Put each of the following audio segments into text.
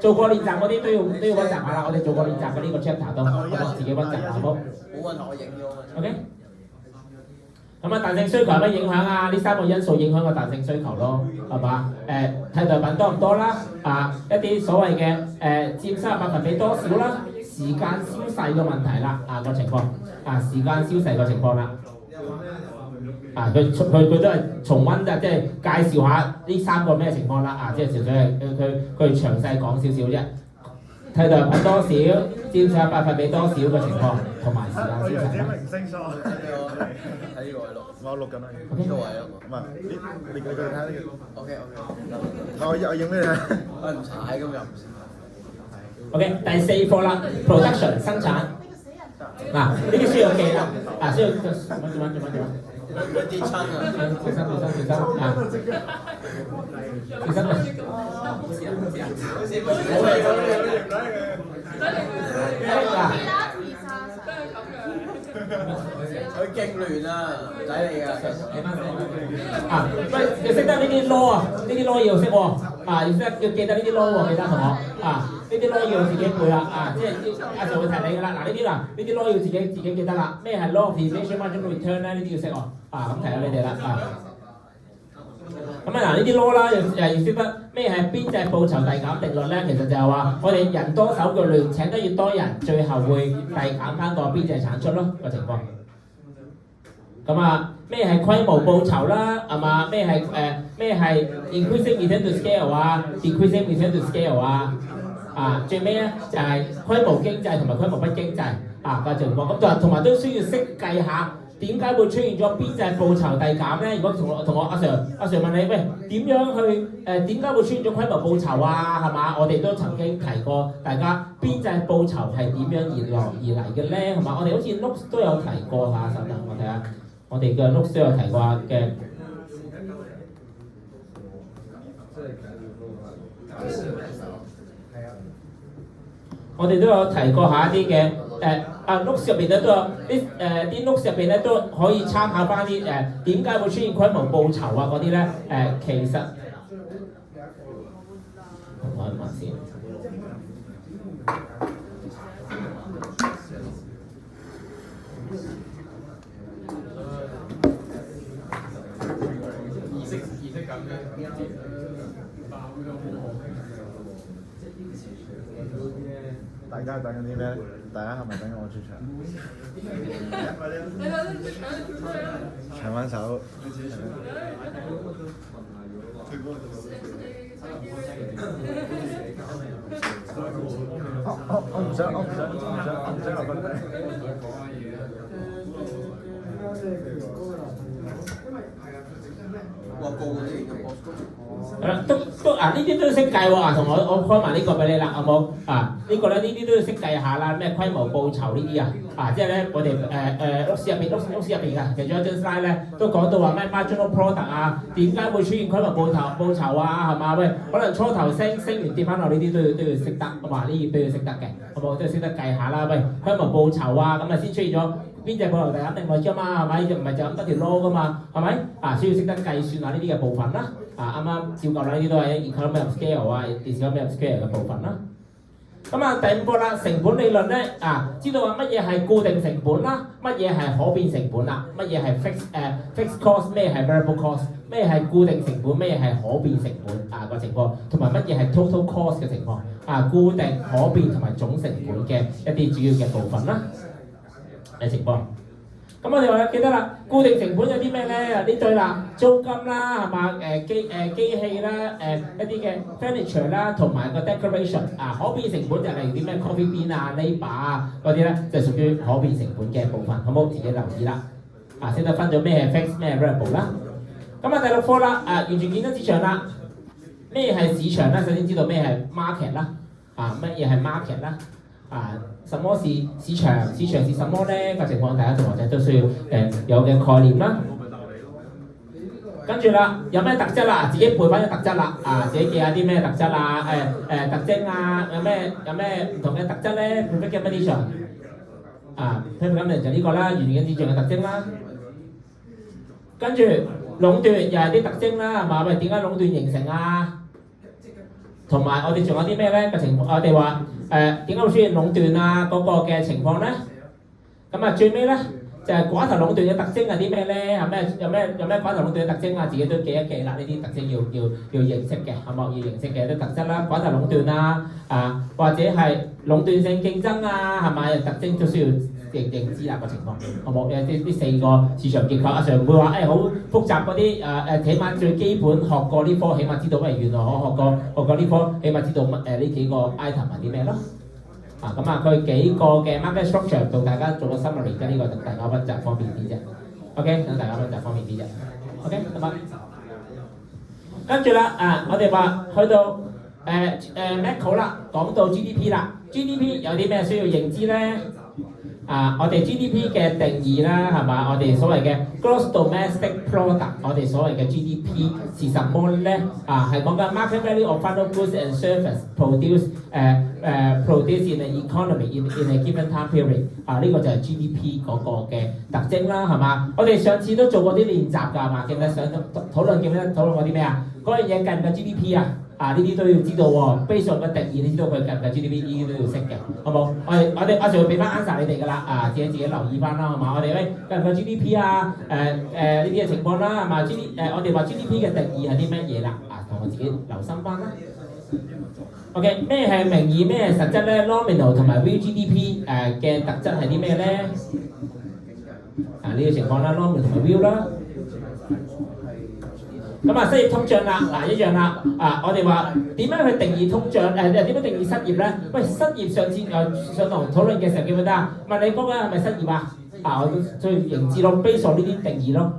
做過練習嗰啲都要溫習下啦。我哋做過練習嘅呢個 chapter 都，我自己溫習下好冇？冇問題，我影咗。OK。咁啊，彈性需求有乜影響啊？呢3個因素影響個彈性需求咯，係嘛？替代品多唔多啦？一啲所謂嘅佔收入百分比多少啦？時間消逝嘅問題啦，個情況，時間消逝嘅情況啦。佢都係重溫啫，即係介紹下呢3個咩情況啦。即係純粹係佢詳細講少少啫。替代品多少，佔收入百分比多少嘅情況，同埋時間消逝啦。睇呢個位錄，我錄緊啦。呢個位啊。唔係，你睇呢個。OK。我影咩睇？我唔踩咁又唔識。OK， 第4課啦 ，production 生產。呢啲需要記啦，需要做乜？跌親啊！小心佢勁亂啊，唔使你㗎。喂，要識得呢啲 law 呢啲 law 要識喎。要記得呢啲 law 喎，記得同學。呢啲 law 要自己背啦。即係阿 Sir 會提你㗎啦。呢啲 law 要自己記得啦。咩係 law of diminishing marginal return 咧？呢啲要識喎。咁提下你哋啦。咁呢啲 law 啦，要識得咩係邊際報酬遞減定律咧？其實就係話我哋人多手腳亂，請得越多人，最後會遞減翻個邊際產出咯個情況。咩係規模報酬啦？係嘛？咩係 increasing return to scale decreasing return to scale 最尾咧就係規模經濟同埋規模不經濟個情況。咁同埋都需要識計下點解會出現咗邊際報酬遞減咧？如果同我阿 Sir 問你，喂，點樣去點解會出現咗規模報酬係嘛？我哋都曾經提過，大家邊際報酬係點樣而嚟嘅咧？係嘛？我哋好似 notes 都有提過下，等等我睇下。我哋嘅 notes 都有提過嘅，我哋都有提過下一啲嘅notes 入邊咧都有啲 notes 入邊咧都可以參考翻啲點解會出現規模報酬嗰啲咧其實我睇下先。大家等緊啲咩？大家係咪等緊我出場？搶翻手。我唔想落分體。呢啲都要識計喎，同我開埋呢個俾你啦，好冇？呢個咧呢啲都要識計下啦，咩規模報酬呢啲即係咧我哋屋入邊㗎，其中一張 slide 咧都講到話咩 marginal product 點解會出現規模報酬係嘛？喂，可能初頭升完跌翻落呢啲都要識得，呢啲都要識得嘅，好冇？都要識得計下啦，喂，規模報酬咁先出現咗邊隻報酬遞減定律㗎嘛，係咪？唔係就咁得條 law 㗎嘛，係咪？需要識得計算下呢啲嘅部分啦。啱啱照舊啦，呢啲都係 economy of scale economy of scale 嘅部分啦。第5個啦，成本理論咧知道話乜嘢係固定成本啦，乜嘢係可變成本啦，乜嘢係 fixed cost， 咩係 variable cost， 咩係固定成本，咩係可變成本個情況，同埋乜嘢係 total cost 嘅情況固定、可變同埋總成本嘅一啲主要嘅部分啦嘅情況。咁我哋話記得啦，固定成本有啲咩咧？呢對啦，租金啦，係嘛？機器啦，一啲嘅 furniture 啦，同埋個 decoration 可變成本就係啲咩 coffee bean labor 嗰啲咧，就屬於可變成本嘅部分，好冇？自己留意啦。識得分咗咩係 fixed 咩係 variable 啦。第6課啦，完全見到市場啦。咩係市場咧？首先知道咩係 market 啦。乜嘢係 market 啦？什麼是市場？市場是什麼咧？個情況，大家同學仔都需要有嘅概念啦。跟住啦，有咩特質啦？自己背翻啲特質啦。自己記下啲咩特質特徵有咩唔同嘅特質咧 ？Perfect combination perfect combination 就呢個啦，完全市場嘅特徵啦。跟住壟斷又係啲特徵啦，係嘛？喂，點解壟斷形成同埋我哋仲有啲咩咧個情況？我哋話點解會出現壟斷啊嗰個嘅情況咧？咁啊最尾咧就係寡頭壟斷嘅特徵係啲咩咧？係咩有咩寡頭壟斷嘅特徵啊？自己都記一記啦，呢啲特徵要認識嘅，係咪要認識嘅啲特質啦？寡頭壟斷啊或者係壟斷性競爭啊，係咪特徵都需要認知啊個情況，好冇？呢四個市場結構，阿 Sir 唔會話好複雜嗰啲起碼最基本學過呢科，起碼知道原來我學過呢科，起碼知道呢幾個 item 係啲咩咯？咁佢幾個嘅 market structure 到大家做個 summary， 跟呢個大家溫習方便啲啫。OK， 等大家溫習方便啲啫。OK， 咁啊，跟住啦我哋話去到macro 啦，講到 GDP 啦 ，GDP 有啲咩需要認知咧？我哋 GDP 嘅定義啦，係嘛？我哋所謂嘅 Gross Domestic Product， 我哋所謂嘅 GDP 係什麼咧？係講緊 Market Value of Final Goods and Services produced in an economy in a given time period。呢個就係 GDP 嗰個嘅特徵啦，係嘛？我哋上次都做過啲練習㗎，係嘛？記唔記得討論過啲咩啊？嗰樣嘢計唔計 GDP 啊？呢啲都要知道喎，base on 個定義，你知道佢計唔計 GDP， 呢啲都要識嘅，好冇？我哋會俾翻 answer 你哋㗎啦，自己留意翻啦，係嘛？我哋計唔計 GDP 啊？呢啲嘅情況啦，係嘛我哋話 GDP 嘅定義係啲乜嘢啦？同我自己留心翻啦。OK， 咩係名義，咩係實質咧 ？Nominal 同埋 real GDP 嘅特質係啲咩咧？呢個情況啦 ，nominal 同埋 real 啦。咁失業通脹啦，一樣啦。我哋話點樣去定義通脹？點樣定義失業咧？喂，失業上次上堂討論嘅時候記唔記得啊？問你嗰個係咪失業啊？我都需要認知咯 ，base on 呢啲定義咯。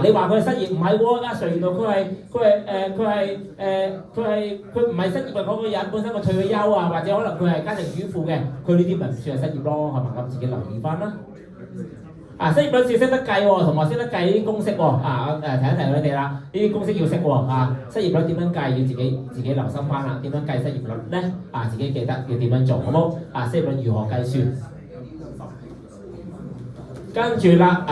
你話佢係失業唔係喎，阿 Sir 原來佢唔係失業嘅嗰個人，本身佢退咗休啊，或者可能佢係家庭主婦嘅，佢呢啲咪唔算係失業咯，係咪咁？自己留意翻啦。失業率識得計喎，同學識得計啲公式喎。提一提佢哋啦，呢啲公式要識喎。失業率點樣計，要自己留心翻啦。點樣計失業率咧？自己記得要點樣做，好冇？失業率如何計算？跟住啦，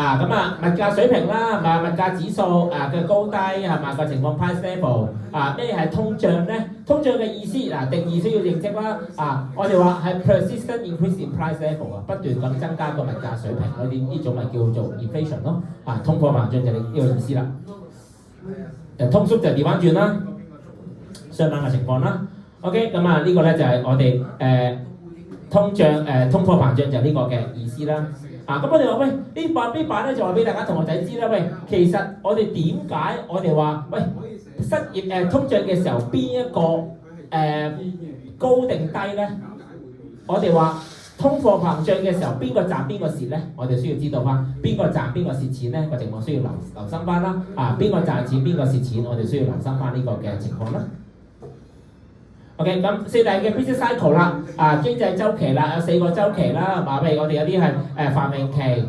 物價水平啦，係嘛？物價指數嘅高低係嘛？個情況 price level 咩係通脹咧？通脹嘅意思定義需要認識啦。我哋話係 persistent increase in price level 不斷咁增加個物價水平呢種咪叫做 inflation 咯。通貨膨脹就係呢個意思啦。通縮就調翻轉啦，相反嘅情況啦。OK， 咁呢個咧就係我哋通貨膨脹就係呢個嘅意思啦。咁我哋話呢版咧就話俾大家同學仔知啦。其實我哋點解我哋話失業通脹嘅時候邊一個高定低咧？我哋話通貨膨脹嘅時候邊個賺邊個蝕咧？我哋需要知道翻邊個賺邊個蝕錢咧？個情況需要留心翻啦。邊個賺錢邊個蝕錢，我哋需要留心翻呢個嘅情況啦。OK， 咁四大嘅 business cycle 啦，經濟週期啦，有4個週期啦，係嘛？譬如我哋有啲係繁榮期、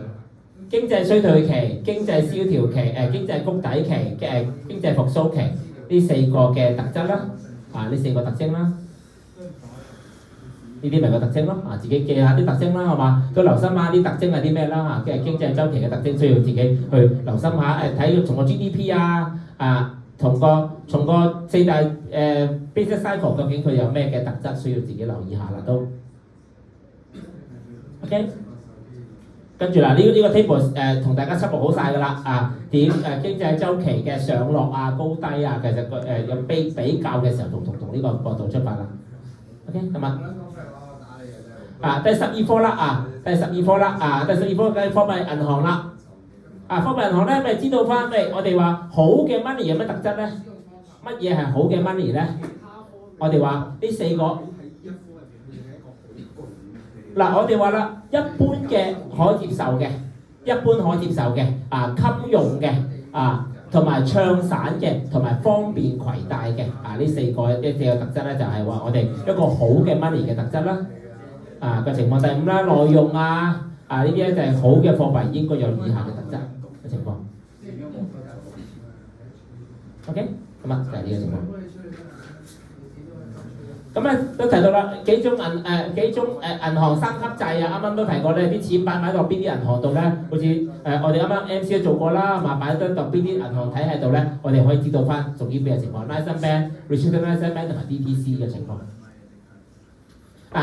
經濟衰退期、經濟蕭條期、經濟谷底期嘅經濟復甦期，呢4個嘅特質啦，呢4個特徵啦，呢啲咪個特徵咯，自己記下啲特徵啦，係嘛？都留心下啲特徵係啲咩啦，嘅經濟週期嘅特徵需要自己去留心下，睇從個 GDP 從個4大business cycle 究竟佢有咩嘅特質需要自己留意下啦都。OK， 跟住啦，呢個 table 同大家輯錄好晒㗎啦。經濟週期嘅上落高低其實有比較嘅時候同呢個角度出發啦。OK， 咁第12課啦，第12課嘅貨幣銀行啦。貨幣銀行咧，咪知道翻我哋話好嘅 money 有乜特質咧？乜嘢係好嘅 money 咧？我哋話呢4個我哋話啦，一般嘅可接受嘅，襟用嘅同埋暢散嘅，同埋方便攜帶嘅呢4個特質咧，就係話我哋一個好嘅 money 嘅特質啦。個情況第5啦，耐用呢啲咧就係好嘅貨幣應該有以下嘅特質嘅情況。OK，咁就係呢個情況。咁咧都提到啦，幾種銀行三級制啊，啱啱都提過咧，啲錢擺到邊啲銀行度咧，好似我哋啱啱 MC 都做過啦，嘛擺得到邊啲銀行體系度咧，我哋可以知道翻屬於咩情況 ，License Bank、Registered License Bank 同埋 DTC 嘅情況。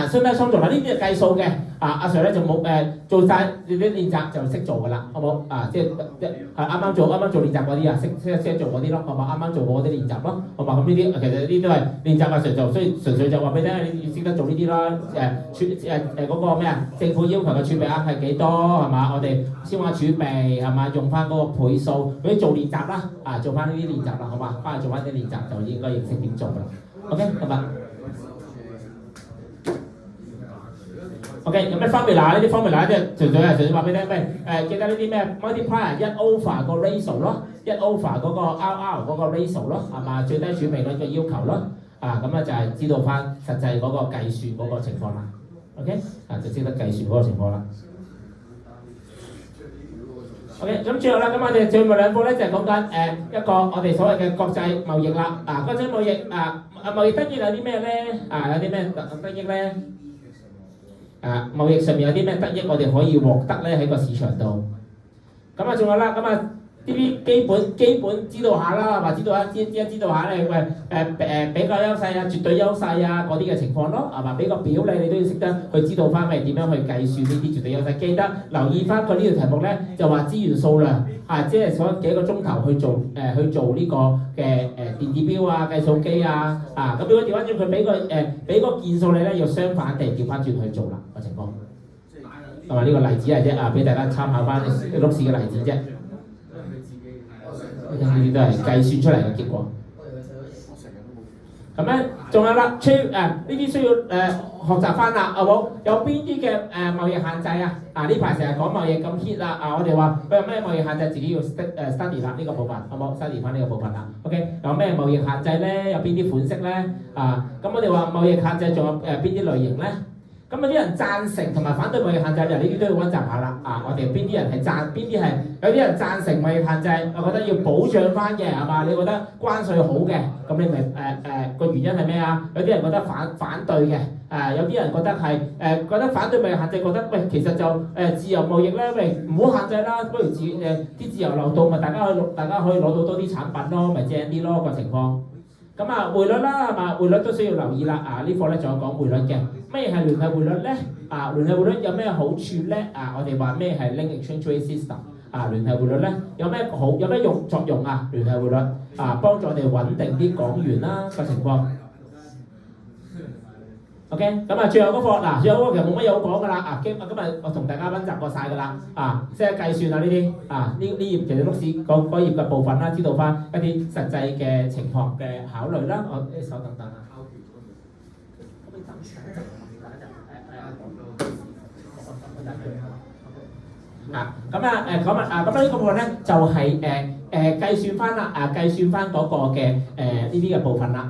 相當創造啦，呢啲係計數嘅，阿 Sir 咧就冇做晒你啲練習就識做㗎啦，好冇？即係啱啱做練習嗰啲啊，識做嗰啲咯，好嘛？啱啱做過嗰啲練習咯，好嘛？咁呢啲其實呢啲都係練習阿 Sir 做，所以純粹就話俾你聽，你要識得做呢啲啦。嗰個咩啊？政府要求嘅儲備額係幾多係嘛？我哋先話儲備係嘛？用翻嗰個倍數，嗰啲做練習啦，做翻呢啲練習啦，好嘛？翻去做翻啲練習就應該認識點做㗎啦。OK， 係嘛？OK， 有咩 formula 呢啲 formula 即係純粹話俾你聽咩？記得呢啲咩 multiplier 1 over 個 ratio 咯，1 over 嗰個 RR 嗰個 ratio 咯，係嘛？最低儲備率嘅要求咯，咁咧就係知道翻實際嗰個計算嗰個情況啦。OK， 就識得計算嗰個情況啦。OK， 咁最後啦，咁我哋最後兩課咧就係講緊一個我哋所謂嘅國際貿易啦。國際貿易貿易得益有啲咩咧？有啲咩得益咧？貿易上面有啲咩得益，我哋可以獲得咧喺個市場度。咁仲有啦，咁呢啲基本知道下啦，或知道下咧，比較優勢啊、絕對優勢啊嗰啲嘅情況咯，係嘛？俾個表你都要識得去知道翻點樣去計算呢啲絕對優勢。記得留意翻佢呢條題目咧，就話資源數量即係所幾個鐘頭去做呢個嘅電子錶啊、計數機啊，咁如果調翻轉佢俾個件數你咧，要相反地調翻轉去做啦個情況。同埋呢個例子係啫，俾大家參考翻碌市嘅例子啫。呢啲都係計算出嚟嘅結果。咁咧，仲有啦，呢啲需要學習翻啦，好冇？有邊啲嘅貿易限制啊？呢排成日講貿易咁 hit 啦，我哋話有咩貿易限制，自己要study 啦呢個部分，好冇 study 翻呢個部分啦。OK， 有咩貿易限制咧？有邊啲款式咧？咁我哋話貿易限制仲有邊啲類型咧？咁有啲人贊成同埋反對貿易限制，呢啲都要溫習下啦。我哋邊啲人係贊，邊啲係有啲人贊成貿易限制，我覺得要保障翻嘅係嘛？你覺得關稅好嘅，咁你咪個原因係咩啊？有啲人覺得反對嘅，有啲人覺得係覺得反對貿易限制，覺得喂其實就自由貿易咧，喂唔好限制啦，不如啲自由流動咪大家可以攞到多啲產品咯，咪正啲咯個情況。咁匯率啦係嘛？匯率都需要留意啦。呢課咧仲有講匯率嘅。咩係聯繫匯率咧？聯繫匯率有咩好處咧？我哋話咩係 link exchange rate system？聯繫匯率咧有咩作用啊？聯繫匯率幫助我哋穩定啲港元啦個情況。OK， 咁最後嗰課最後嗰課其實冇乜嘢好講㗎啦。今日我同大家溫習過晒㗎啦。識得計算呢啲呢頁其實碌市嗰頁嘅部分啦，知道翻一啲實際嘅情況嘅考慮啦。我手等等啊。咁呢個部分咧就係計算翻啦，計算翻嗰個嘅呢啲嘅部分啦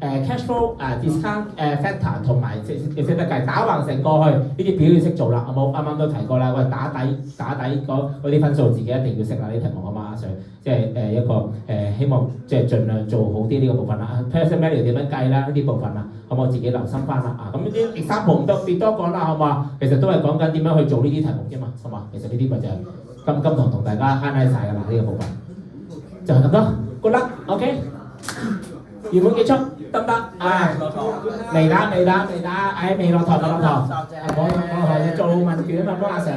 ，cash flow discount factor 同埋識得計打橫成過去呢啲表要識做啦，好冇？啱啱都提過啦，喂打底嗰啲分數自己一定要識啦，呢啲題目啊嘛，阿 Sir 即係一個希望即係盡量做好啲呢個部分啦 present value 點樣計啦呢啲部分啦，好冇？自己留心翻啦，咁呢啲example唔別多講啦，好嘛？其實都係講緊點樣去做呢啲題目啫嘛，好嘛？其實呢啲咪就係今堂同大家 highlight 曬㗎啦，呢個部分。就係咁多 ，good luck，OK， 完滿結束，得唔得？未打，未落堂，我做問卷啊嘛，幫阿 Sir。